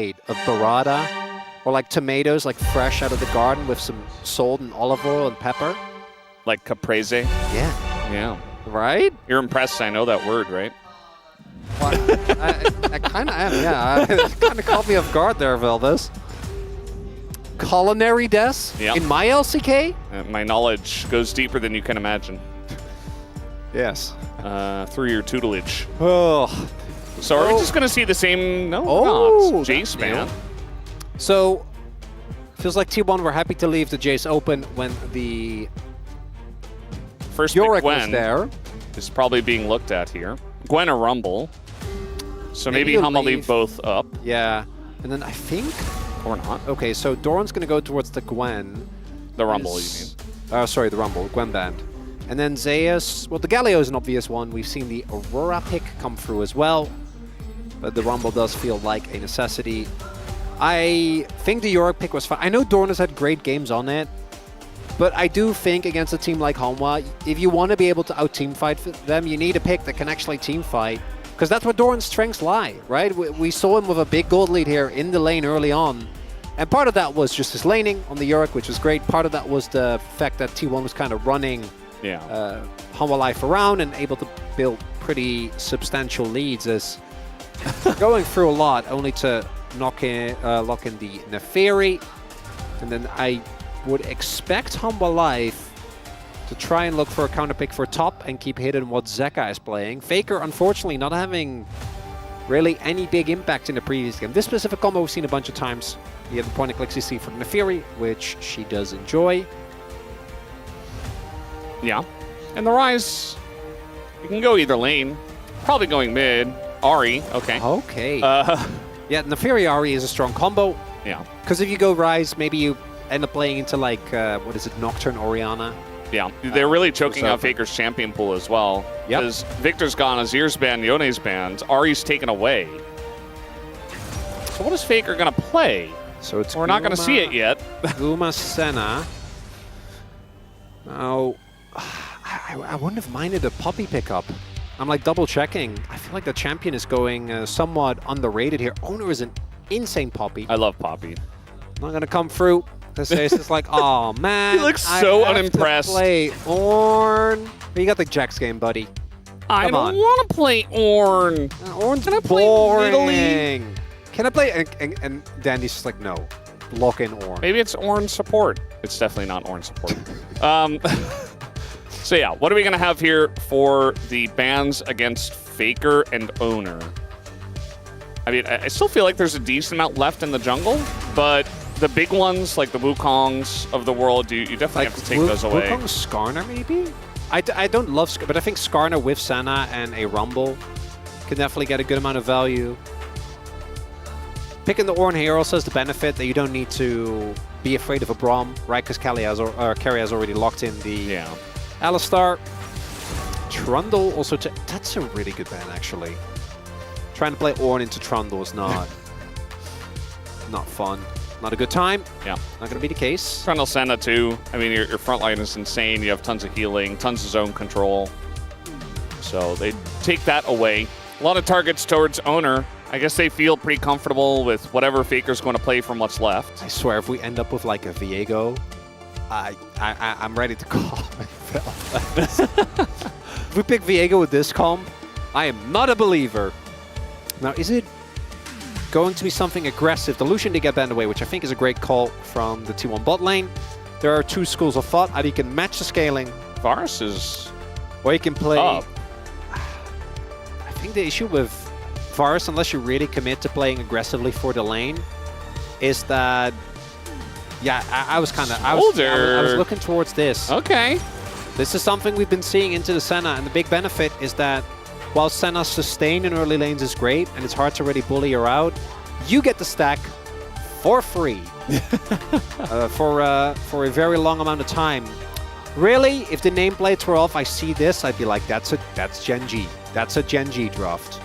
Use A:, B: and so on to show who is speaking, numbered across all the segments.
A: of burrata or like tomatoes like fresh out of the garden with some salt and olive oil and pepper.
B: Like caprese?
A: Yeah.
B: Yeah.
A: Right?
B: You're impressed I know that word, right?
A: Well, I kind of am, yeah. It kind of caught me off guard there, Veldes. Culinary des
B: Yep.
A: in my LCK?
B: My knowledge goes deeper than you can imagine.
A: Yes.
B: Through your tutelage.
A: Oh.
B: So are we just going to see the same? No,
A: Oh,
B: not. Jace, man.
A: So, feels like T1 were happy to leave the Jace open when the
B: First
A: Yorick
B: pick
A: was
B: Gwen
A: there.
B: is probably being looked at here. Gwen or Rumble. So maybe
A: you
B: Hanwha
A: leave.
B: leave both up.
A: Yeah. And then I think...
B: Or not.
A: Okay, so Doran's going to go towards the Gwen.
B: The Rumble, you mean.
A: Sorry, the Rumble, Gwen band. And then Zeus, well, the Galio is an obvious one. We've seen the Aurora pick come through as well. But the Rumble does feel like a necessity. I think the Yorick pick was fine. I know Doran has had great games on it. But I do think against a team like Hanwha, if you want to be able to out-team fight them, you need a pick that can actually team fight. Because that's where Doran's strengths lie, right? We saw him with a big gold lead here in the lane early on. And part of that was just his laning on the Yorick, which was great. Part of that was the fact that T1 was kind of running Hanwha life around and able to build pretty substantial leads as going through a lot, only to lock in the Neferi. And then I would expect Hanwha Life to try and look for a counter pick for top and keep hidden what Zeka is playing. Faker, unfortunately, not having really any big impact in the previous game. This specific combo we've seen a bunch of times. You have the point-and-click CC for Neferi, which she does enjoy.
B: Yeah. And the Rise, you can go either lane. Probably going mid. Ahri, okay.
A: Okay. Yeah, Neferi Ahri is a strong combo.
B: Yeah.
A: Because if you go Rise, maybe you end up playing into like, what is it, Nocturne Orianna?
B: Yeah, they're really choking out Faker's champion pool as well.
A: Yep.
B: Because Victor's gone, Azir's banned, Yone's banned, Ahri's taken away. So what is Faker going to play?
A: So it's
B: We're not going to see it yet.
A: Guma Senna. Now, I wouldn't have minded a Poppy pickup. I'm like double checking. I feel like the champion is going somewhat underrated here. Owner is an insane Poppy.
B: I love Poppy.
A: Not going to come through. This is like, oh man.
B: He looks so
A: I have
B: unimpressed.
A: To play Ornn. You got the Jax game, buddy.
B: I don't want to play Ornn.
A: Ornn's
B: Can I play
A: boring. Can I play? And Dandy's just like, no. Lock in Ornn.
B: Maybe it's Ornn support. It's definitely not Ornn support. So yeah, what are we going to have here for the bans against Faker and Owner? I mean, I still feel like there's a decent amount left in the jungle, but the big ones, like the Wukongs of the world, you definitely have to take those away.
A: Wukong Skarner, maybe? I don't love Skarner, but I think Skarner with Senna and a Rumble can definitely get a good amount of value. Picking the Ornn here also has the benefit that you don't need to be afraid of a Braum, right? Because Carry has already locked in the Alistar. Trundle also, that's a really good ban, actually. Trying to play Ornn into Trundle is not fun. Not a good time.
B: Yeah.
A: Not going to be the case.
B: Trundle Senna too. I mean, your front line is insane. You have tons of healing, tons of zone control. So they take that away. A lot of targets towards Owner. I guess they feel pretty comfortable with whatever Faker's going to play from what's left.
A: I swear, if we end up with like a Viego, I'm ready to call myself. If we pick Viego with this comp, I am not a believer. Now, is it going to be something aggressive? The Lucian did get banned away, which I think is a great call from the T1 bot lane. There are two schools of thought. Either you can match the scaling,
B: Varus is
A: or you can play
B: up.
A: I think the issue with Varus, unless you really commit to playing aggressively for the lane, is that, yeah, I was looking towards this.
B: Okay.
A: This is something we've been seeing into the Senna, and the big benefit is that while Senna's sustain in early lanes is great, and it's hard to really bully her out, you get the stack for free for a very long amount of time. Really, if the nameplates were off, I see this, I'd be like, that's Gen G. That's a Gen G draft.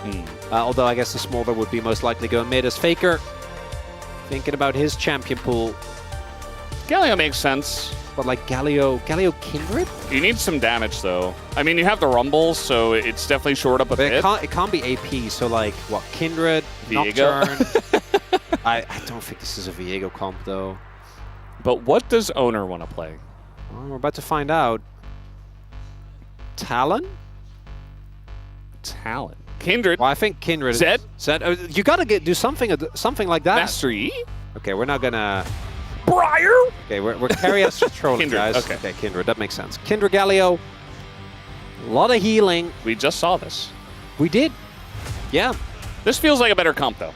A: Although I guess the Smolder would be most likely going mid as Faker. Thinking about his champion pool.
B: Galio makes sense.
A: But like Galio Kindred?
B: You need some damage though. I mean, you have the Rumbles, so it's definitely short up a bit.
A: It can't be AP, so like, what, Kindred,
B: Viego.
A: Nocturne. I don't think this is a Viego comp, though.
B: But what does Owner want to play?
A: Well, we're about to find out. Talon?
B: Talon. Kindred.
A: Well, I think Kindred.
B: Zed?
A: Zed. You gotta do something like that.
B: Mastery.
A: Okay, we're not gonna.
B: Briar.
A: Okay, we're carry us just trolling,
B: Kindred,
A: guys.
B: okay.
A: Kindred. That makes sense. Kindred Galio. A lot of healing.
B: We just saw this.
A: We did. Yeah.
B: This feels like a better comp, though.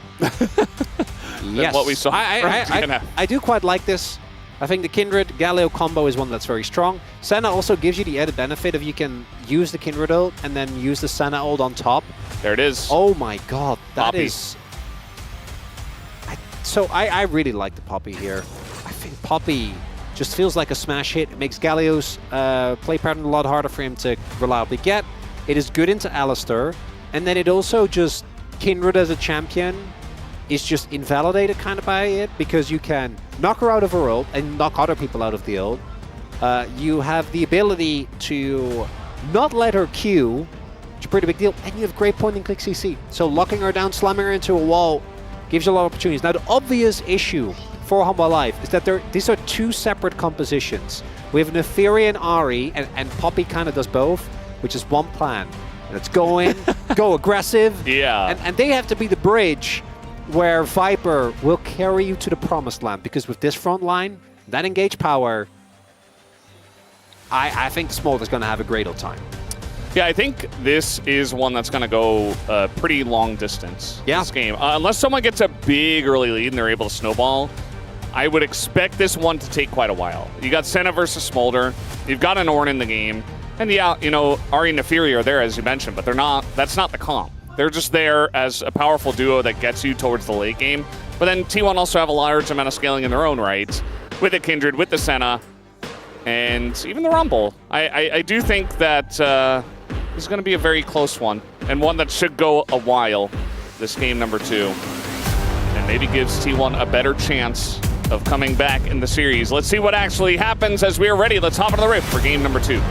A: Yes.
B: What we saw.
A: I do quite like this. I think the Kindred Galio combo is one that's very strong. Senna also gives you the added benefit if you can use the Kindred ult and then use the Senna ult on top.
B: There it is.
A: Oh my god, that
B: Poppy.
A: is... I really like the Poppy here. I think Poppy just feels like a smash hit. It makes Galio's play pattern a lot harder for him to reliably get. It is good into Alistair. And then it also just... Kindred as a champion is just invalidated kind of by it, because you can knock her out of her ult and knock other people out of the ult. You have the ability to not let her Q, which is a pretty big deal, and you have great point and click CC. So locking her down, slamming her into a wall, gives you a lot of opportunities. Now the obvious issue for Hanwha Life is that these are two separate compositions. We have an Ethereal Ari, and Poppy kind of does both, which is one plan. Let's go in, go aggressive,
B: Yeah.
A: and they have to be the bridge where Viper will carry you to the promised land, because with this front line, that engaged power, I think Smolder's going to have a great old time.
B: Yeah, I think this is one that's going to go a pretty long distance, this game. Unless someone gets a big early lead and they're able to snowball, I would expect this one to take quite a while. You got Senna versus Smolder, you've got an Ornn in the game, and yeah, you know, Ari and Neferi are there, as you mentioned, but they're not. That's not the comp. They're just there as a powerful duo that gets you towards the late game. But then T1 also have a large amount of scaling in their own right, with the Kindred, with the Senna, and even the Rumble. I do think that this is going to be a very close one, and one that should go a while, this game number 2. And maybe gives T1 a better chance of coming back in the series. Let's see what actually happens as we are ready. Let's hop into the rift for game number 2.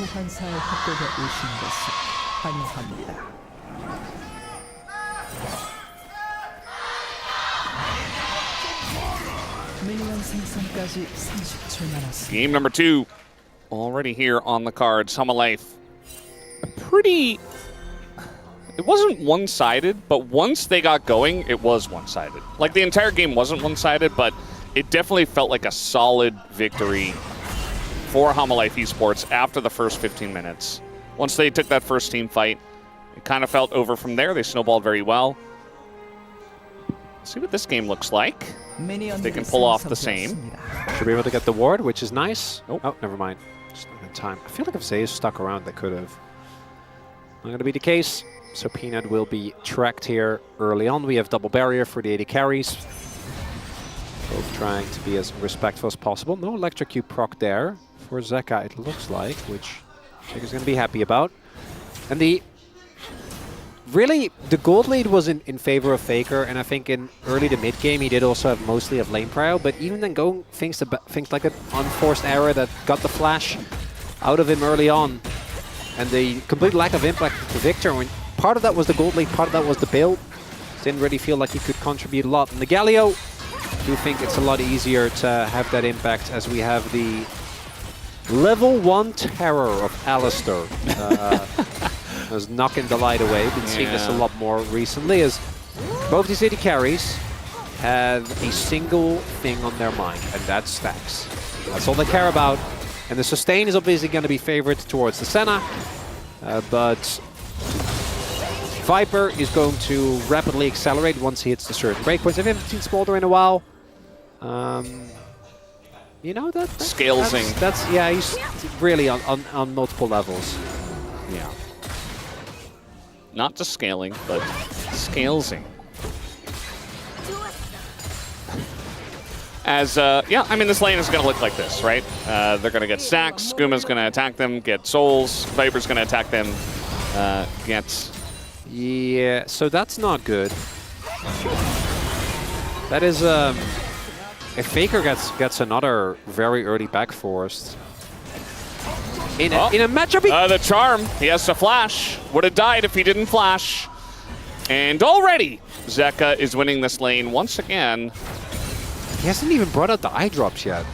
C: 소환사의 협곡에 오신 것을 환영합니다. 미니언 생성까지 30초 남았습니다.
B: Game number 2 already here on the cards. Hanwha Life. It wasn't one-sided, but once they got going, it was one-sided. Like, the entire game wasn't one-sided, but it definitely felt like a solid victory for Hanwha Life Esports after the first 15 minutes. Once they took that first team fight, it kind of felt over from there. They snowballed very well. Let's see what this game looks like. They can pull off the same.
A: Should be able to get the ward, which is nice.
B: Nope.
A: Oh, never mind. Just not in time. I feel like if Zay stuck around, they could have. Not going to be the case. So Peanut will be tracked here early on. We have double barrier for the AD carries. Both trying to be as respectful as possible. No electrocute proc there for Zeka, it looks like, which Jaker's going to be happy about. And the gold lead was in favor of Faker, and I think in early to mid game he did also have mostly of lane prio, but even then going things like an unforced error that got the flash out of him early on, and the complete lack of impact to Victor. When part of that was the gold lead, part of that was the build. Didn't really feel like he could contribute a lot. And the Galio, I do think it's a lot easier to have that impact as we have the level 1 terror of Alistair. Was knocking the light away. Been seeing this a lot more recently, as both these AD carries have a single thing on their mind, and that's stacks. That's all they care about. And the sustain is obviously going to be favored towards the Senna, but Viper is going to rapidly accelerate once he hits the certain breakpoints. I haven't seen Smolder in a while. You know,
B: Scalesing.
A: That's yeah, he's really on multiple levels. Yeah.
B: Not just scaling, but scalesing. As, yeah, I mean, this lane is going to look like this, right? They're going to get stacks, Skuma's going to attack them, get souls, Viper's going to attack them, get...
A: Yeah, so that's not good. That is, if Faker gets another very early back forced, in a matchup.
B: The charm. He has to flash. Would have died if he didn't flash. And already, Zeka is winning this lane once again.
A: He hasn't even brought out the eye drops yet.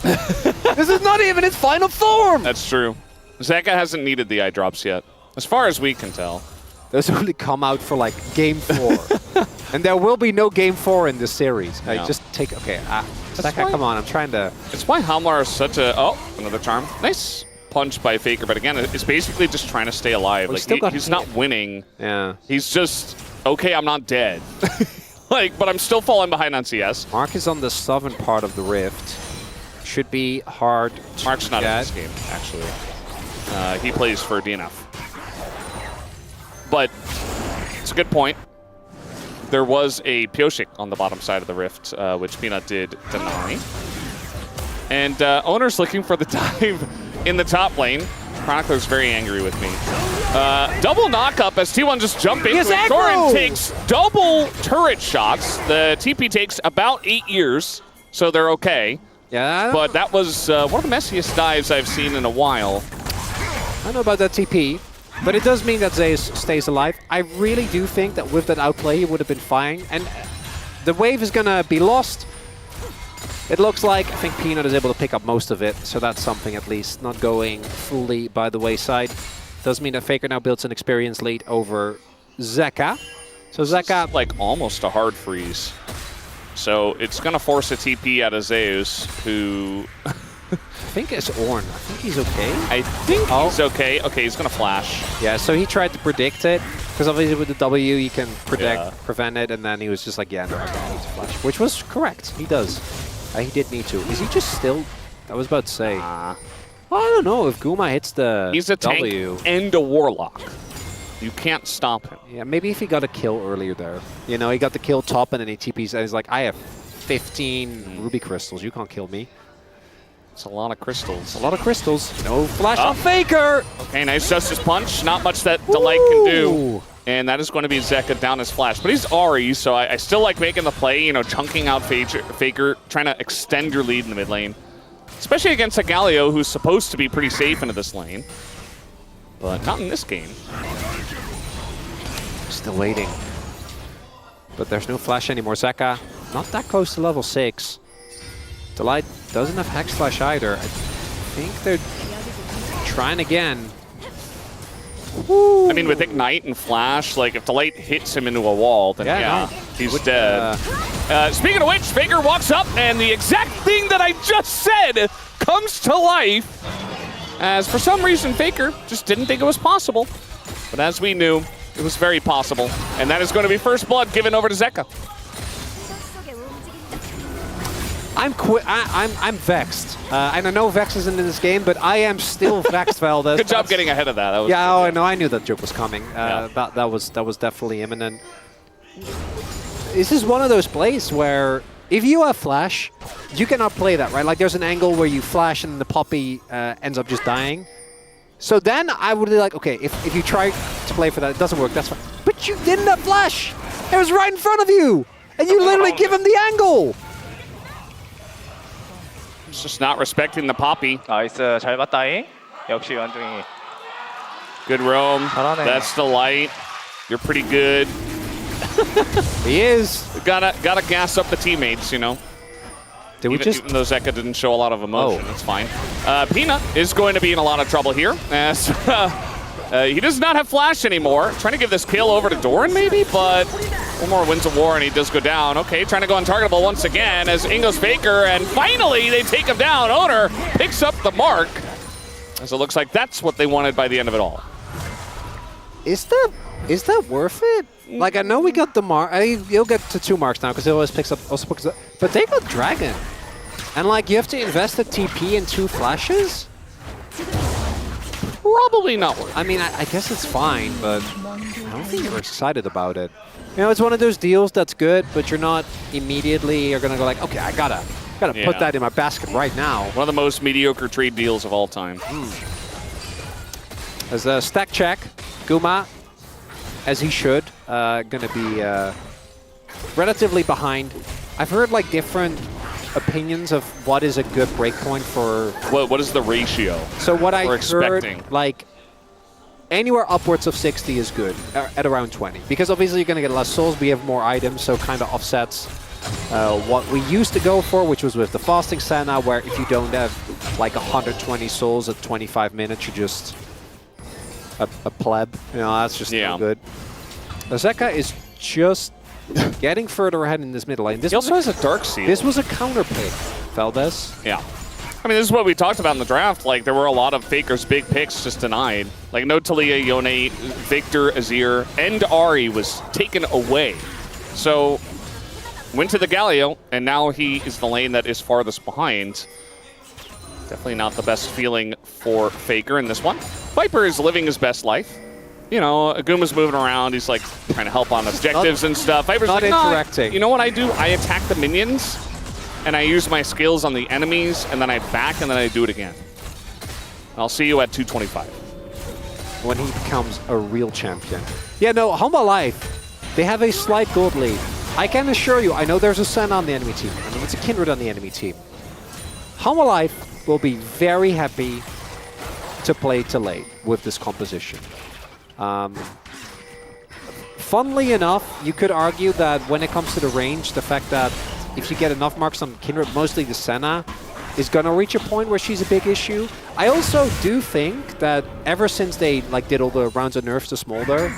A: This is not even his final form!
B: That's true. Zeka hasn't needed the eye drops yet, as far as we can tell.
A: Those only come out for like game 4. And there will be no game 4 in this series.
B: Yeah.
A: Just take, okay, Zeka, come on, I'm trying to...
B: It's why Hanwha is such a... Oh, another charm. Nice punch by Faker, but again, it's basically just trying to stay alive. Like he's not winning.
A: Yeah.
B: He's just, okay, I'm not dead. Like, but I'm still falling behind on CS.
A: Mark is on the southern part of the rift. Should be hard to
B: Mark's not in
A: get.
B: this game, actually. He plays for DNF. But it's a good point. There was a Pyoshik on the bottom side of the rift, which Peanut did deny. And Owner's looking for the dive in the top lane. Chronicler's very angry with me. Double knock-up as T1 just jump into it. Thorin takes double turret shots. The TP takes about 8 years, so they're okay.
A: Yeah.
B: But that was one of the messiest dives I've seen in a while.
A: I don't know about that TP, but it does mean that Zeus stays alive. I really do think that with that outplay, he would have been fine. And the wave is going to be lost. It looks like, I think Peanut is able to pick up most of it, so that's something at least, not going fully by the wayside. Does mean that Faker now builds an experience lead over Zeka. So Zeka...
B: Like almost a hard freeze. So it's going to force a TP out of Zeus, who...
A: I think it's Ornn. I think he's okay.
B: I think he's okay. Okay, he's going to flash.
A: Yeah, so he tried to predict it, because obviously with the W you can prevent it, and then he was just like, yeah, no, I don't need to flash. Which was correct. He does. He did need to. Is he just still... I was about to say... Well, I don't know if Guma hits the
B: He's a
A: W.
B: tank and a warlock. You can't stop him.
A: Yeah, maybe if he got a kill earlier there. You know, he got the kill top and then he TPs and he's like, I have 15 ruby crystals. You can't kill me.
B: It's a lot of crystals.
A: A lot of crystals. No flash on Faker!
B: Okay, nice Justice Punch. Not much that Delight can do. And that is going to be Zeka down his flash. But he's Ahri, so I still like making the play, you know, chunking out Faker, trying to extend your lead in the mid lane. Especially against a Galio who's supposed to be pretty safe into this lane. But not in this game.
A: Still waiting. But there's no flash anymore. Zeka, not that close to level 6. Delight doesn't have Hex Slash either. I think they're trying again.
B: Woo. I mean, with Ignite and Flash, like, if Delight hits him into a wall, then yeah, he's dead. Speaking of which, Faker walks up, and the exact thing that I just said comes to life. As for some reason, Faker just didn't think it was possible. But as we knew, it was very possible. And that is going to be first blood given over to Zeka.
A: I'm vexed. And I know Vex isn't in this game, but I am still vexed, Valdez.
B: Good job getting ahead of that. That was
A: yeah, I know. I knew that joke was coming. That was definitely imminent. This is one of those plays where if you have flash, you cannot play that, right? Like there's an angle where you flash and the Poppy ends up just dying. So then I would be like, okay, if you try to play for that, it doesn't work, that's fine. But you didn't have flash! It was right in front of you! And you literally give him the angle!
B: It's just not respecting the Poppy.
D: 나이스 잘 봤다잉. 역시 원중이.
B: Good roam.
D: 잘하네.
B: That's Delight. You're pretty good.
A: He is.
B: Gotta gas up the teammates, you know.
A: Did we just...
B: Even though Zeka didn't show a lot of emotion, it's fine. Peanut is going to be in a lot of trouble here, as he does not have flash anymore. Trying to give this kill over to Doran, maybe, but one more wins a war and he does go down. Okay, trying to go untargetable once again as Ingo's Faker, and finally they take him down. Owner picks up the mark, as it looks like that's what they wanted by the end of it all.
A: Is that worth it? Like, I know we got the mark. You'll get to 2 marks now because it always picks up. But they got Dragon. And, like, you have to invest a TP in 2 flashes?
B: Probably not worth it.
A: I mean, I guess it's fine, but I don't think you're excited about it. You know, it's one of those deals that's good, but you're not immediately you're going to go like, okay, I gotta put that in my basket right now.
B: One of the most mediocre trade deals of all time.
A: As a stack check, Guma, as he should, gonna be relatively behind. I've heard like different opinions of what is a good breakpoint for...
B: What is the ratio?
A: So what I
B: we're
A: heard,
B: expecting?
A: like, anywhere upwards of 60 is good, at around 20. Because obviously you're going to get less souls, we have more items, so kind of offsets what we used to go for, which was with the fasting Senna, where if you don't have like 120 souls at 25 minutes, you're just a pleb. You know, that's just no good. Zeka is just getting further ahead in this middle lane.
B: He also has a Dark Seal.
A: This was a counter pick, Valdez.
B: Yeah. I mean, this is what we talked about in the draft. Like, there were a lot of Faker's big picks just denied. Like, no Talia, Yone, Victor, Azir, and Ahri was taken away. So, went to the Galio, and now he is the lane that is farthest behind. Definitely not the best feeling for Faker in this one. Viper is living his best life. You know, Aguma's moving around. He's, like, trying to help on objectives and stuff. Viper's
A: not
B: like,
A: interacting.
B: You know what I do? I attack the minions, and I use my skills on the enemies, and then I back, and then I do it again. I'll see you at 225.
A: When he becomes a real champion. Yeah, no, Hanwha Life, they have a slight gold lead. I can assure you, I know there's a Sen on the enemy team. I mean, it's a Kindred on the enemy team. Hanwha Life will be very happy to play to late with this composition. Funnily enough, you could argue that when it comes to the range, the fact that if you get enough marks on Kindred, mostly the Senna, is going to reach a point where she's a big issue. I also do think that ever since they did all the rounds of nerfs to Smolder,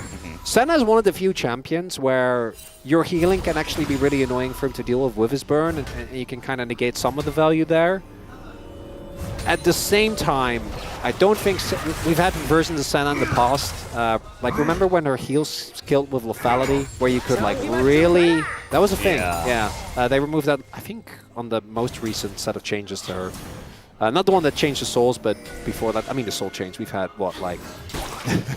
A: Senna is one of the few champions where your healing can actually be really annoying for him to deal with his burn, and you can kind of negate some of the value there. At the same time, I don't think... We've had versions of Senna in the past. Like, remember when her heals skilled with lethality, where you could, like, really... That was a thing, yeah. They removed that, I think, on the most recent set of changes to her. Not the one that changed the souls, but before that... I mean, the soul change. We've had, what, like...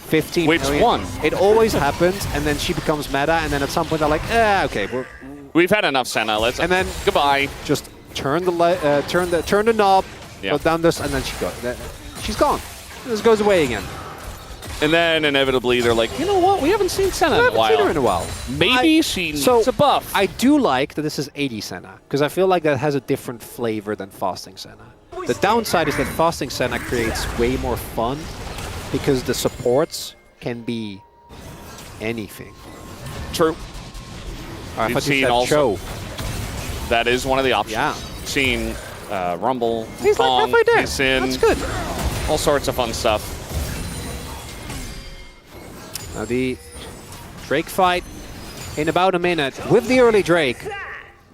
A: 15
B: Which
A: million.
B: one?
A: It always happens, and then she becomes meta, and then at some point they're like, okay,
B: we've had enough Senna. Let's...
A: And then...
B: Goodbye.
A: Just turn the knob, go down this, and then she's gone. This goes away again.
B: And then inevitably they're like, you know what? We haven't seen Senna in a while.
A: Seen her in a while.
B: Maybe she needs a buff.
A: I do like that this is 80 Senna, because I feel like that has a different flavor than fasting Senna. The downside is that fasting Senna creates way more fun, because the supports can be anything.
B: True.
A: I thought you said
B: also, that is one of the options.
A: Yeah.
B: Seen Rumble,
A: He's
B: Kong,
A: like halfway there.
B: Sin,
A: That's good.
B: all sorts of fun stuff.
A: Now the Drake fight in about a minute with the early Drake.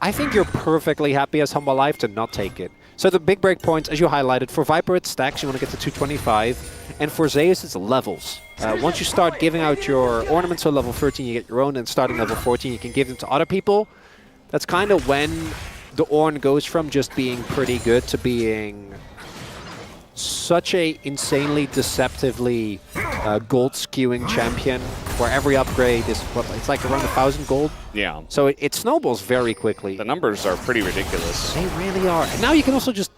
A: I think you're perfectly happy as Hanwha Life to not take it. So the big break points, as you highlighted, for Viper it's stacks, you want to get to 225, and for Zeus it's levels. Once you start giving out your ornaments on level 13, you get your own, and starting level 14, you can give them to other people. That's kind of when the Ornn goes from just being pretty good to being such a insanely deceptively gold skewing champion, where every upgrade is, what, it's like around 1,000 gold?
B: Yeah.
A: So it snowballs very quickly.
B: The numbers are pretty ridiculous.
A: They really are. And now you can also just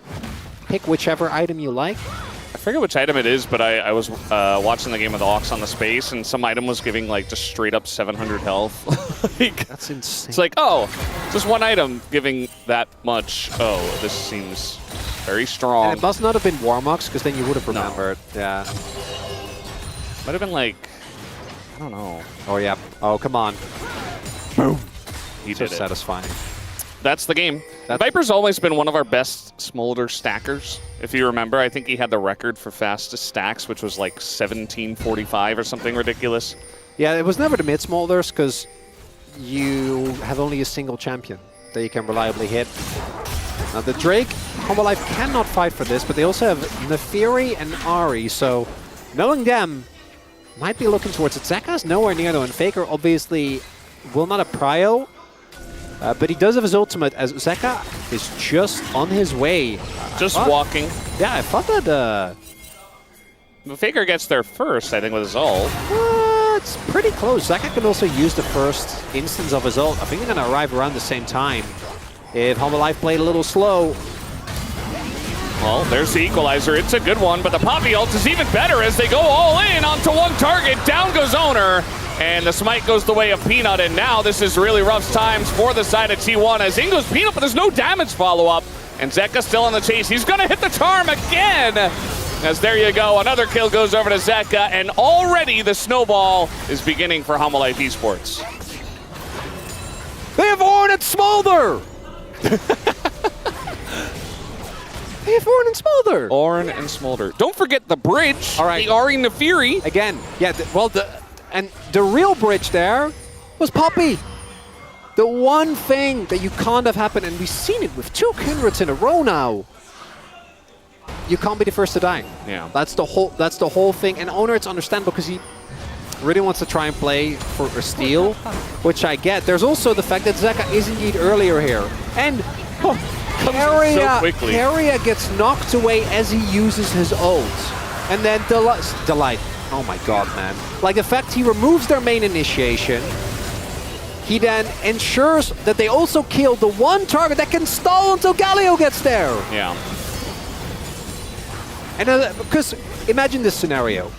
A: pick whichever item you like.
B: I forget which item it is, but I was watching the game with Ox on the space, and some item was giving like just straight up 700 health. Like,
A: that's insane.
B: It's like, oh, just one item giving that much. Oh, this seems very strong.
A: And it must not have been Warmox, because then you would have remembered. No. Yeah.
B: Might have been like, I don't know.
A: Oh, yeah. Oh, come on. Boom.
B: He
A: so
B: did it.
A: satisfying.
B: That's the game. Viper's always been one of our best Smolder stackers. If you remember, I think he had the record for fastest stacks, which was like 1745 or something ridiculous.
A: Yeah, it was never the mid Smolders, because you have only a single champion that you can reliably hit. Now the Drake, Hanwha Life cannot fight for this, but they also have Nefiri and Ahri, so knowing them, might be looking towards it. Zeka's nowhere near though, and Faker obviously will not have prio. But he does have his ultimate, as Zeka is just on his way.
B: Just walking.
A: Yeah, I thought that...
B: Faker gets there first, I think, with his ult.
A: It's pretty close. Zeka can also use the first instance of his ult. I think they're going to arrive around the same time. If Hanwha Life played a little slow.
B: Well, there's the equalizer. It's a good one, but the Poppy ult is even better as they go all in onto one target. Down goes Owner. And the smite goes the way of Peanut, and now this is really rough times for the side of T1 as in goes Peanut, but there's no damage follow-up. And Zeka still on the chase. He's going to hit the charm again. As there you go, another kill goes over to Zeka, and already the snowball is beginning for Hanwha Esports.
A: They have Ornn and Smolder! They have Ornn and Smolder!
B: Ornn and Smolder. Don't forget the bridge,
A: All right.
B: the Ari Nefiri.
A: Again, yeah, the real bridge there was Poppy. The one thing that you can't have happen, and we've seen it with 2 Kindreds in a row now. You can't be the first to die.
B: Yeah.
A: That's the whole thing. And Owner, it's understandable because he really wants to try and play for a steal, which I get. There's also the fact that Zeka is indeed earlier here. And Keria gets knocked away as he uses his ult. And then Delight. Oh my god, man. Like the fact he removes their main initiation. He then ensures that they also kill the one target that can stall until Galio gets there.
B: Yeah.
A: And because imagine this scenario.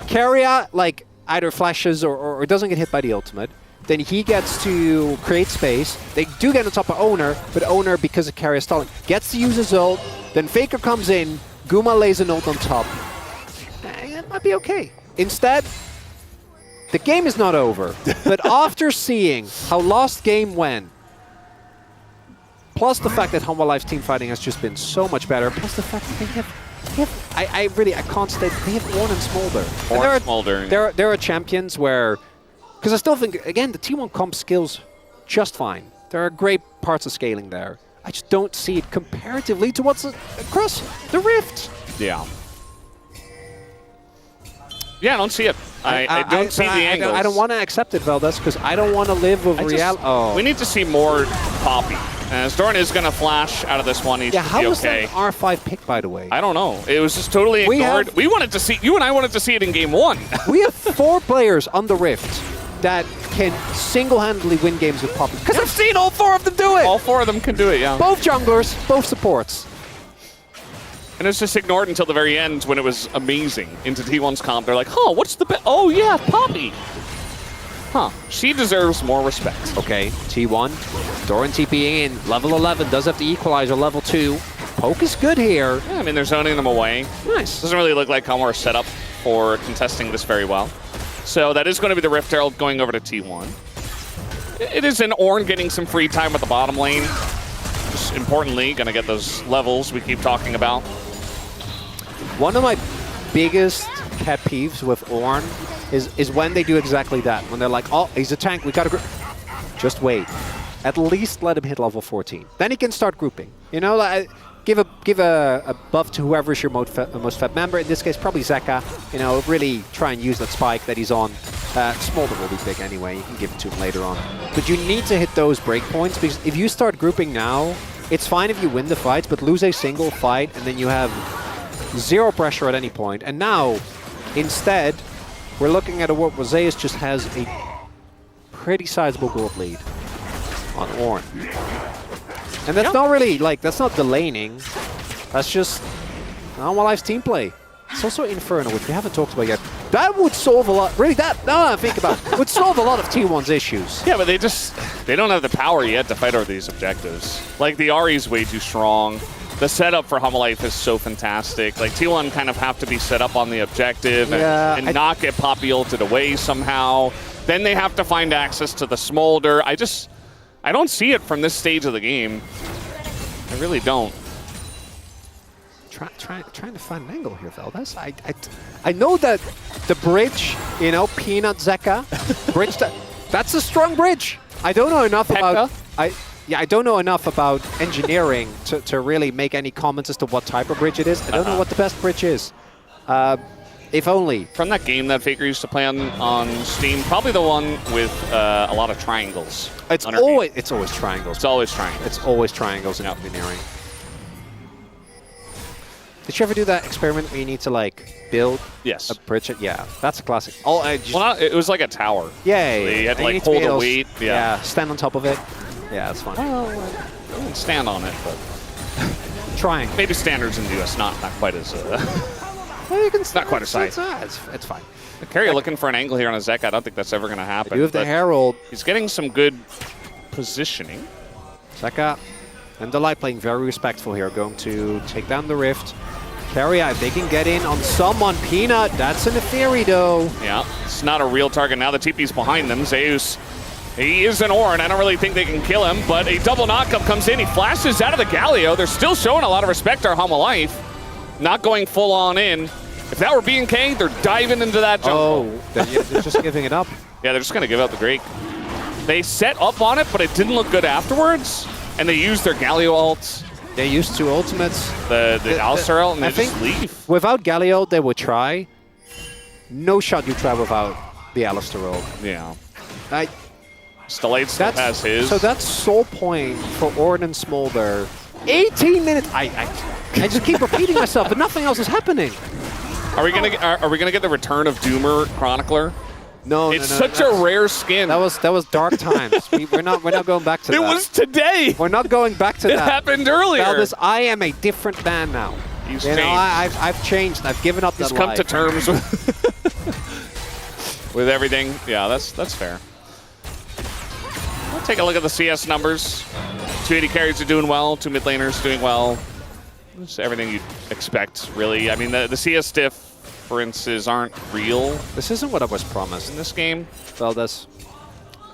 A: Keria like either flashes or doesn't get hit by the ultimate. Then he gets to create space. They do get on top of Owner, but Owner, because of Keria stalling, gets to use his ult. Then Faker comes in, Guma lays an ult on top. That might be okay. Instead, the game is not over. But after seeing how last game went, plus the fact that Hanwha Life's team fighting has just been so much better, plus the fact that they have I can't state, they have Ornn and Smolder.
B: Ornn and Smolder.
A: There are champions where, because I still think, again, the T1 comp skills just fine. There are great parts of scaling there. I just don't see it comparatively to what's across the Rift.
B: Yeah. Yeah, I don't see it. I don't see the angles.
A: I don't want to accept it, Valdez, because I don't want to live with reality. Oh.
B: We need to see more Poppy. As Dorn is going to flash out of this one, he should
A: how
B: be
A: was
B: okay.
A: that R5 pick, by the way?
B: I don't know. It was just totally ignored. We wanted to see, you and I wanted to see it in game 1.
A: We have 4 players on the Rift that can single-handedly win games with Poppy. Because I've seen all 4 of them do it!
B: All 4 of them can do it, yeah.
A: Both junglers, both supports.
B: And it's just ignored until the very end when it was amazing. Into T1's comp, they're like, huh, what's the oh yeah, Poppy. Huh, she deserves more respect.
A: Okay, T1, Doran TPing in, level 11, does have the equalizer, level 2. Poke is good here.
B: Yeah, I mean, they're zoning them away.
A: Nice.
B: Doesn't really look like Hanwha are set up for contesting this very well. So that is going to be the Rift Herald going over to T1. It is an Ornn getting some free time at the bottom lane. Just importantly, going to get those levels we keep talking about.
A: One of my biggest pet peeves with Ornn is when they do exactly that. When they're like, oh, he's a tank, we got to just wait. At least let him hit level 14. Then he can start grouping. You know, like, give a buff to whoever's your most fed member. In this case, probably Zeka. You know, really try and use that spike that he's on. Smolder will be big anyway. You can give it to him later on. But you need to hit those breakpoints, because if you start grouping now, it's fine if you win the fights, but lose a single fight and then you have 0 pressure at any point. And now, instead, we're looking at a world where Zeus just has a pretty sizable gold lead on Ornn. And that's not really, like, that's not delaning. That's just Hanwha Life's team play. It's also Inferno, which we haven't talked about yet. That would solve a lot, really, now that I think about it, would solve a lot of T1's issues.
B: Yeah, but they don't have the power yet to fight over these objectives. Like, the Ari's way too strong. The setup for Hanwha Life is so fantastic. Like, T1 kind of have to be set up on the objective and not get Poppy ulted away somehow. Then they have to find access to the Smolder. I don't see it from this stage of the game. I really don't.
A: Trying to find an angle here, Valdez. I know that the bridge, you know, Peanut Zeka, bridge, that's a strong bridge. I don't know enough about... I don't know enough about engineering to really make any comments as to what type of bridge it is. I don't know what the best bridge is. If only.
B: From that game that Faker used to play on Steam, probably the one with a lot of triangles.
A: It's always triangles.
B: It's always triangles.
A: It's always triangles in engineering. Did you ever do that experiment where you need to, like, build a bridge? Yeah, that's a classic.
B: It was like a tower.
A: Yeah,
B: so you had to, like, hold a weight.
A: Yeah, stand on top of it. Yeah, that's fun.
B: Well, I wouldn't stand on it, but...
A: Trying.
B: Maybe standards in the US, not quite as...
A: Well, you can
B: Not quite a sight.
A: It's fine.
B: Carrier looking for an angle here on a Zeka. I don't think that's ever going to happen.
A: You have the
B: but
A: Herald.
B: He's getting some good positioning.
A: Zeka and Delight playing very respectful here, going to take down the Rift. Carrier, if they can get in on someone, Peanut, that's in the theory though.
B: Yeah, it's not a real target. Now the TP's behind them. Zeus, he is an Orin. I don't really think they can kill him, but a double knockup comes in. He flashes out of the Galio. They're still showing a lot of respect to our Hanwha Life. Not going full on in. If that were B&K, they're diving into that jungle.
A: Oh, they're just giving it up.
B: Yeah, they're just going to give out the Drake. They set up on it, but it didn't look good afterwards. And they used their Galio ults.
A: They used two ultimates.
B: The Alistar ult, and they just leave.
A: Without Galio, they would try. No shot you try without the Alistar ult.
B: Yeah.
A: I,
B: Stellates still has his.
A: So that's soul point for Orin and Smolder. 18 minutes. I just keep repeating myself, but nothing else is happening.
B: Are we gonna get the return of Doomer Chronicler?
A: No,
B: it's such a rare skin.
A: That was dark times. we're not going back to that.
B: It was today.
A: We're not going back to that.
B: It happened earlier.
A: Valdez, I am a different man now.
B: He's
A: changed. I've changed. I've given up that
B: He's come
A: life.
B: to terms with everything. Yeah, that's fair. We'll take a look at the CS numbers. 280 carries are doing well. 2 mid laners doing well. It's everything you'd expect, really. I mean, the CS differences aren't real.
A: This isn't what I was promised
B: in this game.
A: Valdez.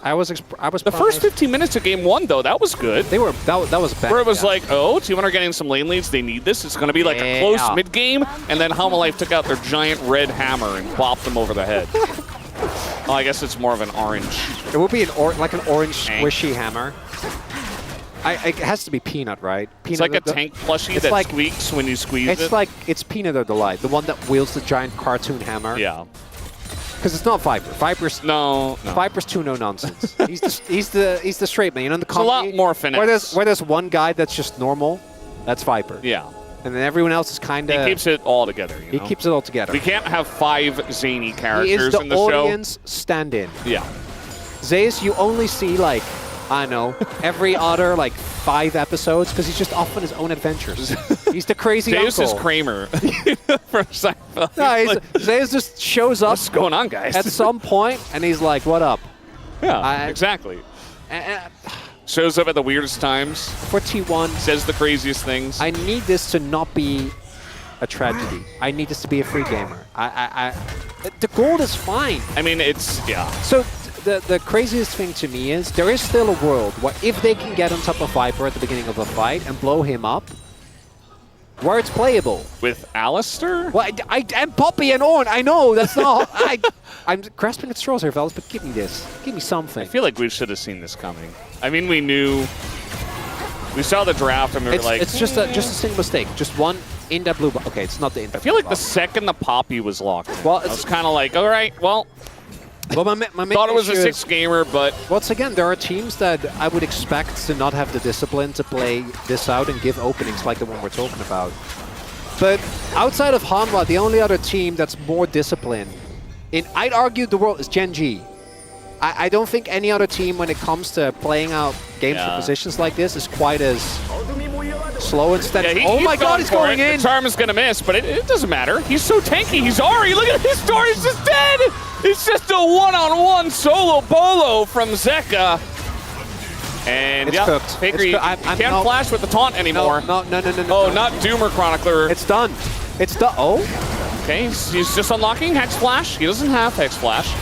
A: I was
B: the first 15 minutes of game 1 though, that was good.
A: They were that was bad.
B: Where it was like, oh, T1 are getting some lane leads. They need this. It's going to be like a close mid game, and then Hanwha Life took out their giant red hammer and bopped them over the head. Well, I guess it's more of an orange.
A: It would be like an orange squishy hammer. It has to be Peanut, right? Peanut,
B: it's like a tank plushie that squeaks when you squeeze it.
A: It's Peanut or Delight, the one that wields the giant cartoon hammer.
B: Yeah.
A: Because it's not Viper. Viper's Viper's too no nonsense. he's the straight man. You know, in the
B: it's a lot more finesse.
A: Where there's one guy that's just normal, that's Viper.
B: Yeah.
A: And then everyone else is kind of.
B: He keeps it all together. You know?
A: He keeps it all together.
B: We can't have 5 zany characters
A: in the show.
B: He is the audience
A: stand-in.
B: Yeah.
A: Zeus, you only see like, I don't know, every other like 5 episodes because he's just off on his own adventures. He's the crazy
B: Zeus
A: uncle.
B: is Kramer from Seinfeld.
A: No, Zeus just shows up.
B: What's going on, guys?
A: At some point, and he's like, "What up?"
B: Yeah, exactly. Shows up at the weirdest times.
A: For T1,
B: says the craziest things.
A: I need this to not be a tragedy. I need this to be a free gamer. The gold is fine.
B: I mean, it's
A: So the craziest thing to me is there is still a world where if they can get on top of Viper at the beginning of a fight and blow him up, where it's playable.
B: With Alistar?
A: Well, and Poppy and Ornn. I know that's not. I'm grasping at straws here, fellas. But give me this. Give me something.
B: I feel like we should have seen this coming. I mean, we knew. We saw the draft and we were like,
A: it's just a single mistake. Just one in that blue. Okay, it's not the.
B: I feel like the second the Poppy was locked,
A: well,
B: it's kind of like, all right, well.
A: Well, my
B: thought it was a 6 gamer, but
A: once again, there are teams that I would expect to not have the discipline to play this out and give openings like the one we're talking about. But outside of Hanwha, the only other team that's more disciplined, I'd argue the world is Gen G. I don't think any other team, when it comes to playing out games for positions like this, is quite as slow and steady.
B: Yeah,
A: oh my God, he's going in!
B: The charm is going to miss, but it doesn't matter. He's so tanky. He's Ari. Look at his door. He's just dead. It's just a one-on-one solo bolo from Zeka. And
A: it's cooked.
B: Faker, you can't flash with the taunt anymore.
A: No.
B: Oh, not Doomer Chronicler.
A: It's done. It's done. Oh.
B: Okay, he's just unlocking Hex Flash. He doesn't have Hex Flash.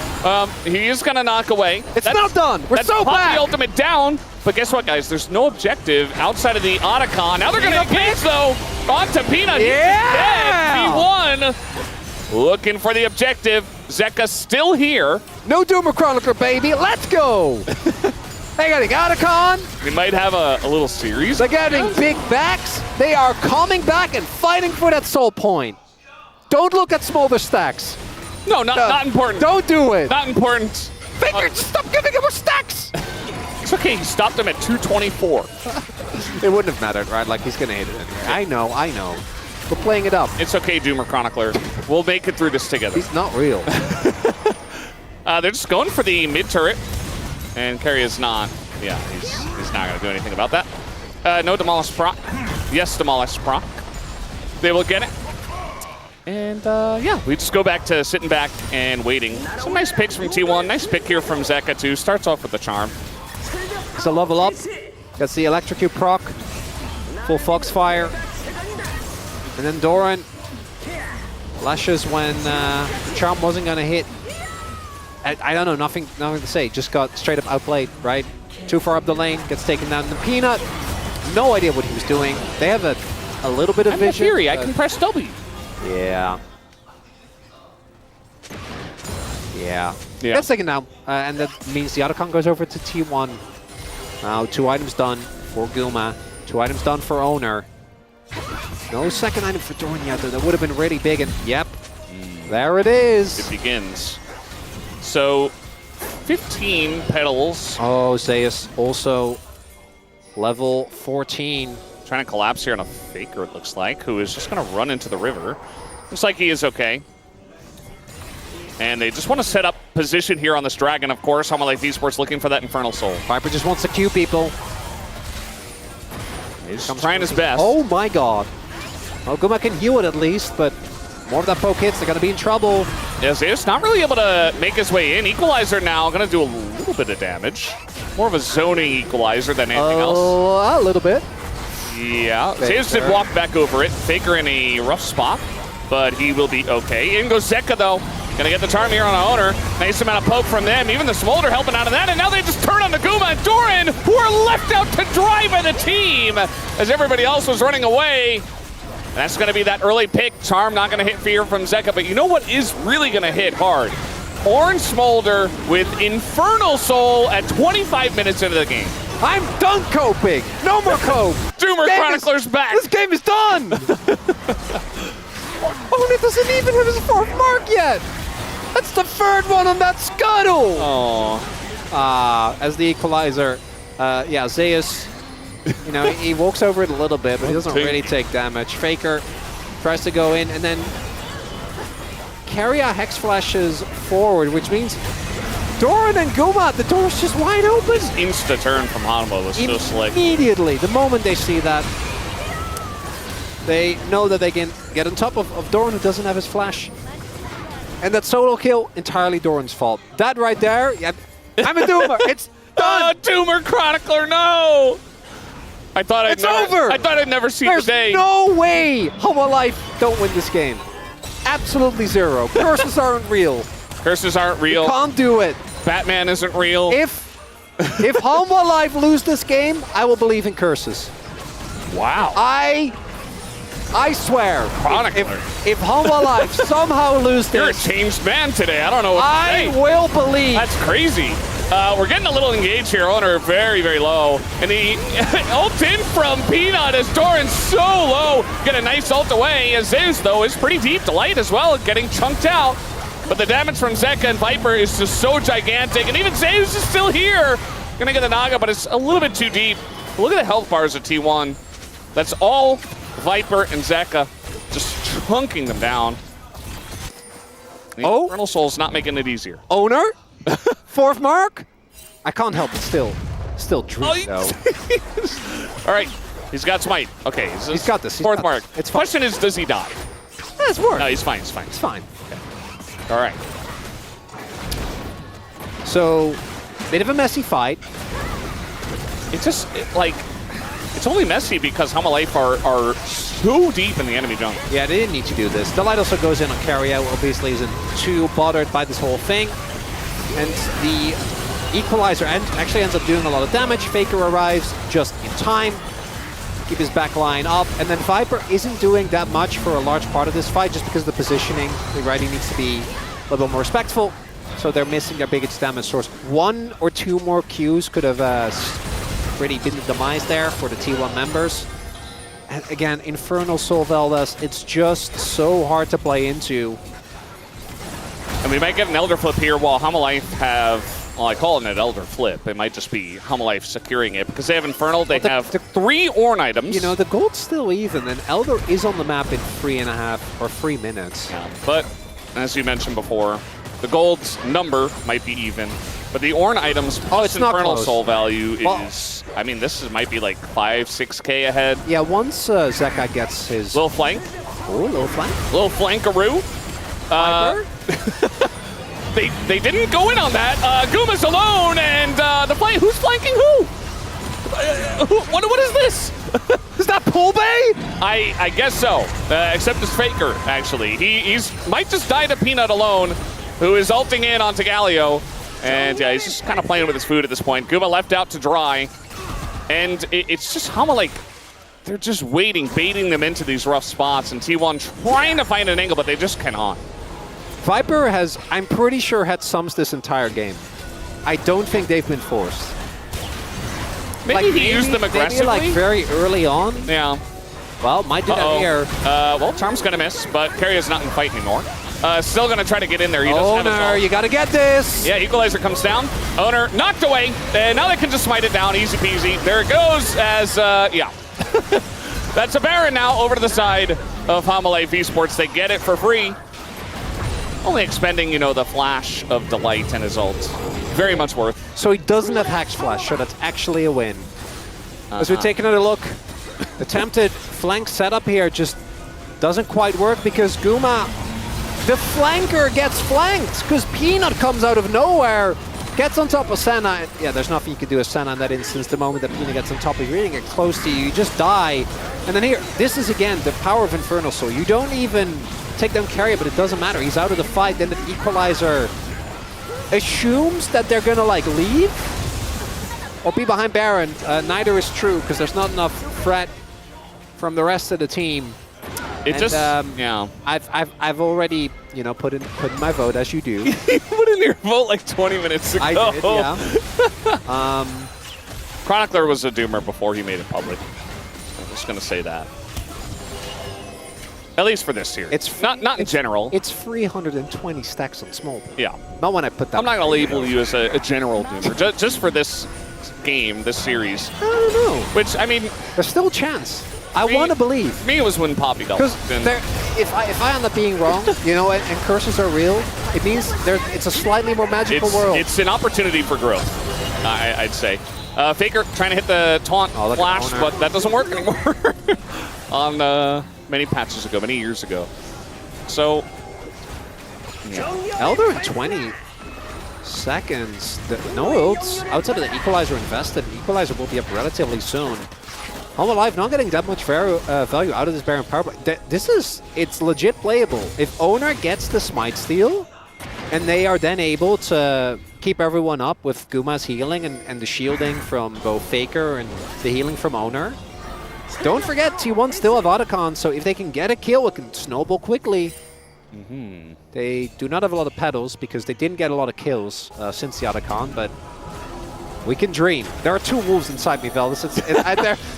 B: He is going to knock away.
A: It's not done. We're so back.
B: The ultimate down. But guess what, guys? There's no objective outside of the Otacon. Now they're going to engage, though. On to Peanut.
A: Yeah!
B: He's dead. P1. Looking for the objective. Zeka still here.
A: No Doomer Chronicler, baby. Let's go. They got Otacon.
B: We might have a little series.
A: They're getting big backs. They are coming back and fighting for that soul point. Don't look at Smolder stacks.
B: No, not important.
A: Don't do it.
B: Not important.
A: Faker, stop giving him more stacks.
B: It's okay. He stopped him at 224.
A: It wouldn't have mattered, right? Like, he's going to hit it anyway. I know. We're playing it up.
B: It's okay, Doomer Chronicler. We'll make it through this together.
A: He's not real.
B: They're just going for the mid turret. And Carry is not. Yeah, he's not going to do anything about that. No Demolish proc. Yes, Demolish proc. They will get it. And yeah, we just go back to sitting back and waiting. Some nice picks from T1. Nice pick here from Zeka too. Starts off with the charm.
A: It's a level up. Gets the electrocute proc. Full Foxfire. And then Doran flashes when charm wasn't going to hit. I don't know, nothing to say. Just got straight up outplayed, right? Too far up the lane, gets taken down. The Peanut, no idea what he was doing. They have a little bit of
B: I'm the
A: vision.
B: Fury, I can press W.
A: Yeah. Gets taken down, and that means the other con goes over to T1. Now 2 items done for Guma, 2 items done for Owner. No second item for Doran yet, though. That would have been really big, and yep, there it is.
B: It begins. So 15 petals.
A: Oh, Zeus also level 14.
B: Trying to collapse here on a Faker, it looks like, who is just going to run into the river. Looks like he is okay. And they just want to set up position here on this dragon, of course. Hanwha looking for that Infernal Soul.
A: Viper just wants to queue people.
B: He's trying his best.
A: Oh my god. Well, Guma can heal it at least, but more of that poke hits, they're going to be in trouble.
B: Yeah, Zeus not really able to make his way in. Equalizer now going to do a little bit of damage. More of a zoning equalizer than anything else.
A: A little bit.
B: Yeah, Zeus did walk back over it. Faker in a rough spot, but he will be okay. In goes Zeka, though. Gonna get the charm here on the Owner. Nice amount of poke from them. Even the Smolder helping out of that. And now they just turn on the Guma and Doran, who are left out to dry by the team as everybody else was running away. And that's gonna be that early pick. Charm not gonna hit fear from Zeka, but you know what is really gonna hit hard? Orange Smolder with Infernal Soul at 25 minutes into the game.
A: I'm done coping. No more cope.
B: Doomer Chronicler's back.
A: This game is done. Owner doesn't even have his 4th mark yet. That's the 3rd one on that scuttle.
B: Oh.
A: As the equalizer, yeah, Zeus, you know, he walks over it a little bit, but he doesn't really take damage. Faker tries to go in and then Carrier Hex flashes forward, which means Doran and Guma, the door's just wide open.
B: Insta turn from Hanwha was so slick.
A: Immediately, the moment they see that, they know that they can get on top of Doran, who doesn't have his flash. And that solo kill, entirely Doran's fault. That right there, yeah, I'm a Doomer. It's done.
B: Oh, Doomer Chronicler, no! I thought I'd never see the day.
A: There's no way Hanwha Life don't win this game. Absolutely zero. Curses aren't real.
B: Curses aren't real.
A: You can't do it.
B: Batman isn't real.
A: If Hanwha Life lose this game, I will believe in curses.
B: Wow.
A: I swear,
B: Chronicler.
A: if Hanwha Life somehow lose
B: You're a
A: this,
B: changed man today. I don't know what to
A: I
B: say.
A: will believe.
B: That's crazy. We're getting a little engaged here. Owner very, very low. And the ult in from Peanut as Doran's so low. Get a nice ult away. As Zeus, though, is pretty deep. Delight as well, getting chunked out. But the damage from Zeka and Viper is just so gigantic. And even Zeus is still here. Gonna get the Naga, but it's a little bit too deep. Look at the health bars at T1. That's all Viper and Zeka just chunking them down. The Infernal Soul's not making it easier.
A: Owner, 4th mark. I can't help it. Still drip though.
B: All right, he's got smite. Okay,
A: He's got this.
B: 4th mark.
A: It's fine.
B: Question is, does he die?
A: It's work.
B: No, he's fine. He's fine.
A: It's fine.
B: Okay. All right.
A: So, bit of a messy fight.
B: It's just it's only messy because Hanwha Life are so deep in the enemy jungle.
A: Yeah, they didn't need to do this. Delight also goes in on carry-out, obviously isn't too bothered by this whole thing. And the equalizer actually ends up doing a lot of damage. Faker arrives just in time. Keep his back line up. And then Viper isn't doing that much for a large part of this fight just because of the positioning. The riding needs to be a little bit more respectful. So they're missing their biggest damage source. 1 or 2 more Qs could have really been the demise there for the T1 members. And again, Infernal Soul Veldas, it's just so hard to play into.
B: And we might get an Elder Flip here while Hanwha Life have, well, I call it an Elder Flip. It might just be Hanwha Life securing it because they have Infernal. They have 3 Ornn items.
A: You know, the gold's still even, and Elder is on the map in 3.5 or 3 minutes.
B: Yeah, but as you mentioned before, the gold's number might be even, but the Ornn items plus Infernal Soul value is, I mean, might be like 5-6K ahead.
A: Yeah, once Zeka gets his...
B: Little flank.
A: Oh, little flank.
B: Little flankaroo. They didn't go in on that. Guma's alone, and the flank. Who's flanking who? What is this?
A: Is that Pool Bay?
B: I guess so. Except it's Faker, actually. He's might just die to Peanut alone, who is ulting in onto Galio. And yeah, he's just kind of playing with his food at this point. Guma left out to dry. And it's just Hanwha, like, they're just waiting, baiting them into these rough spots. And T1 trying to find an angle, but they just cannot.
A: Viper has, I'm pretty sure, had sums this entire game. I don't think they've been forced.
B: Maybe he used them aggressively?
A: Maybe like very early on.
B: Yeah.
A: Well, might do that here.
B: Well, Charm's going to miss, but Carrier's not in fight anymore. Still going to try to get in there. He doesn't have his ult.
A: You got to get this.
B: Yeah, Equalizer comes down. Owner knocked away. And now they can just smite it down. Easy peasy. There it goes as, yeah. That's a Baron now over to the side of Hanwha Esports. They get it for free. Only expending, you know, the flash of Delight and his ult. Very much worth.
A: So he doesn't have Hack's Flash, so that's actually a win. As we take another look, attempted flank setup here just doesn't quite work because Guma, the flanker, gets flanked because Peanut comes out of nowhere, gets on top of Senna. Yeah, there's nothing you can do as Senna in that instance. The moment that Peanut gets on top of you, really get close to you, you just die. And then here, this is again the power of Infernal Soul. You don't even take down Carrier, but it doesn't matter. He's out of the fight. Then the Equalizer assumes that they're gonna like leave or be behind Baron. Neither is true because there's not enough threat from the rest of the team.
B: Yeah.
A: I've already, you know, put in my vote, as you do.
B: You put in your vote like 20 minutes ago.
A: I did, yeah.
B: Chronicler was a doomer before he made it public. I'm just gonna say that. At least for this series.
A: It's
B: not in general.
A: It's 320 stacks on small.
B: Yeah.
A: Not when I put that.
B: I'm not gonna label you as a general doomer. Just for this game, this series.
A: I don't know.
B: Which, I mean,
A: there's still a chance. I want to believe.
B: Me, it was when Poppy got
A: because
B: then.
A: if I end up being wrong, you know, and curses are real, it means it's a slightly more magical world.
B: It's an opportunity for growth, I'd say. Faker trying to hit the taunt flash, but that doesn't work anymore on many patches ago, many years ago. So, yeah.
A: Elder in 20 seconds. No ults outside of the Equalizer invested. Equalizer will be up relatively soon. Hanwha not getting that much value out of this Baron power play. It's legit playable. If Owner gets the Smite Steal, and they are then able to keep everyone up with Guma's healing and the shielding from both Faker and the healing from Owner. Don't forget, T1 still have Otacon, so if they can get a kill, it can snowball quickly. They do not have a lot of pedals because they didn't get a lot of kills since the Otacon, but we can dream. There are two wolves inside me, Veldis.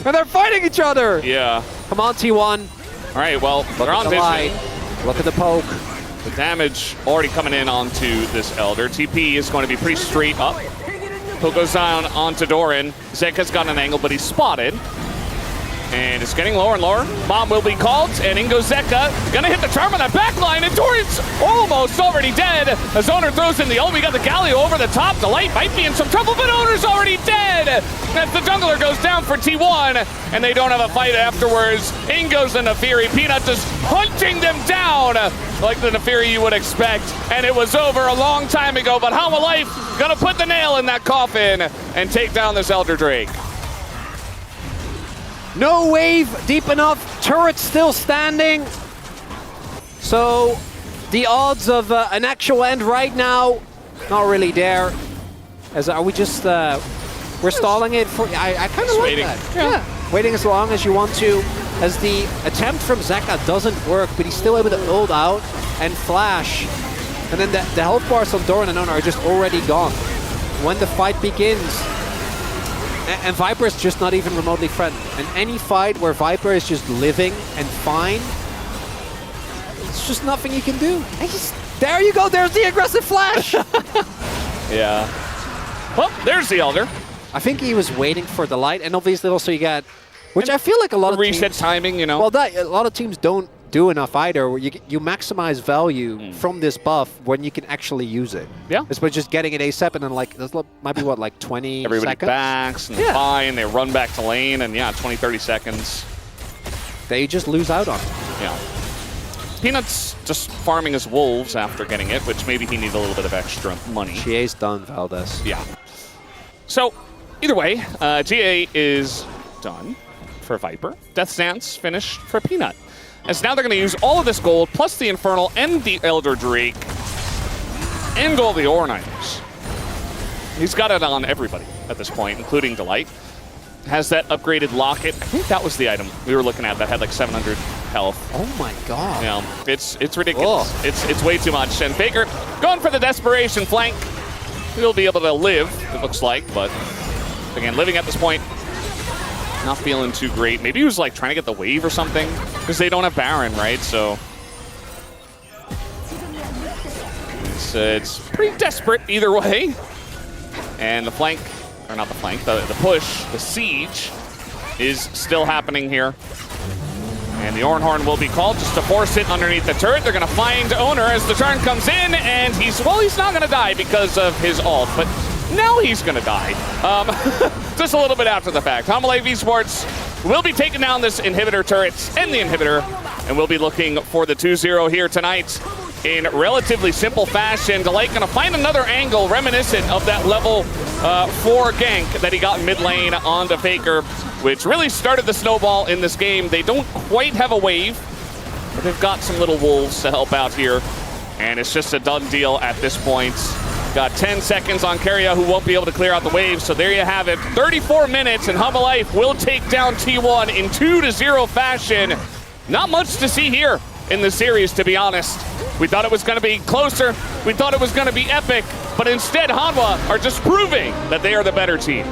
A: And they're fighting each other!
B: Yeah.
A: Come on, T1.
B: All right, well, they're on vision.
A: Look at the poke.
B: The damage already coming in onto this Elder. TP is going to be pretty straight up. Poke goes down onto Doran. Zeka's got an angle, but he's spotted. And it's getting lower and lower. Bomb will be called, and in goes Zeka. Gonna hit the charm on that back line, and Doran's almost already dead. As Owner throws in the ult, we got the Galio over the top. Delight might be in some trouble, but Owner's already dead. As the jungler goes down for T1, and they don't have a fight afterwards. In goes the Nefiri. Peanut just hunting them down like the Nefiri you would expect. And it was over a long time ago, but Hanwha gonna put the nail in that coffin and take down this Elder Drake.
A: No wave deep enough, turret still standing. So the odds of an actual end right now, not really there. Are we just, we're stalling it for, I kind of like
B: waiting.
A: that. Yeah, waiting as long as you want to. As the attempt from Zeka doesn't work, but he's still able to ult out and flash. And then the health bars on Doran and Owner are just already gone. When the fight begins, and Viper is just not even remotely threatened. And any fight where Viper is just living and fine, it's just nothing you can do. There you go, there's the aggressive flash!
B: Yeah. Well, there's the Elder.
A: I think he was waiting for the light, and obviously also you got, which I feel like a lot of
B: reset
A: teams,
B: timing, you know.
A: Well, a lot of teams don't do enough either, where you maximize value from this buff when you can actually use it.
B: Yeah.
A: As opposed to just getting it ASAP and then like, this might be what, like 20
B: Everybody
A: seconds?
B: backs and they're fine, they run back to lane, and yeah, 20, 30 seconds.
A: They just lose out on it.
B: Yeah. Peanut's just farming his wolves after getting it, which maybe he needs a little bit of extra money.
A: GA's done, Valdez.
B: Yeah. So, either way, GA is done for Viper. Death Stance finished for Peanut. As now they're going to use all of this gold, plus the Infernal and the Elder Drake, and all the Ore-Niners. He's got it on everybody at this point, including Delight. Has that upgraded locket. I think that was the item we were looking at that had like 700 health.
A: Oh my god.
B: You know, it's ridiculous. Oh. It's way too much. And Faker going for the desperation flank. He'll be able to live, it looks like, but again, living at this point, not feeling too great. Maybe he was like trying to get the wave or something, because they don't have Baron, right? So it's pretty desperate either way. And the flank, or not the flank, the push, the siege is still happening here. And the Ornhorn will be called just to force it underneath the turret. They're going to find Owner as the turn comes in, and he's not going to die because of his ult, but now he's going to die. Just a little bit after the fact. Hanwha Esports will be taking down this inhibitor turret and the inhibitor, and we'll be looking for the 2-0 here tonight in relatively simple fashion. Delight going to find another angle reminiscent of that level 4 gank that he got mid lane onto Faker, which really started the snowball in this game. They don't quite have a wave, but they've got some little wolves to help out here, and it's just a done deal at this point. Got 10 seconds on Keria, who won't be able to clear out the wave, so there you have it. 34 minutes, and Hanwha Life will take down T1 in 2-0 fashion. Not much to see here in the series, to be honest. We thought it was going to be closer. We thought it was going to be epic, but instead Hanwha are just proving that they are the better team.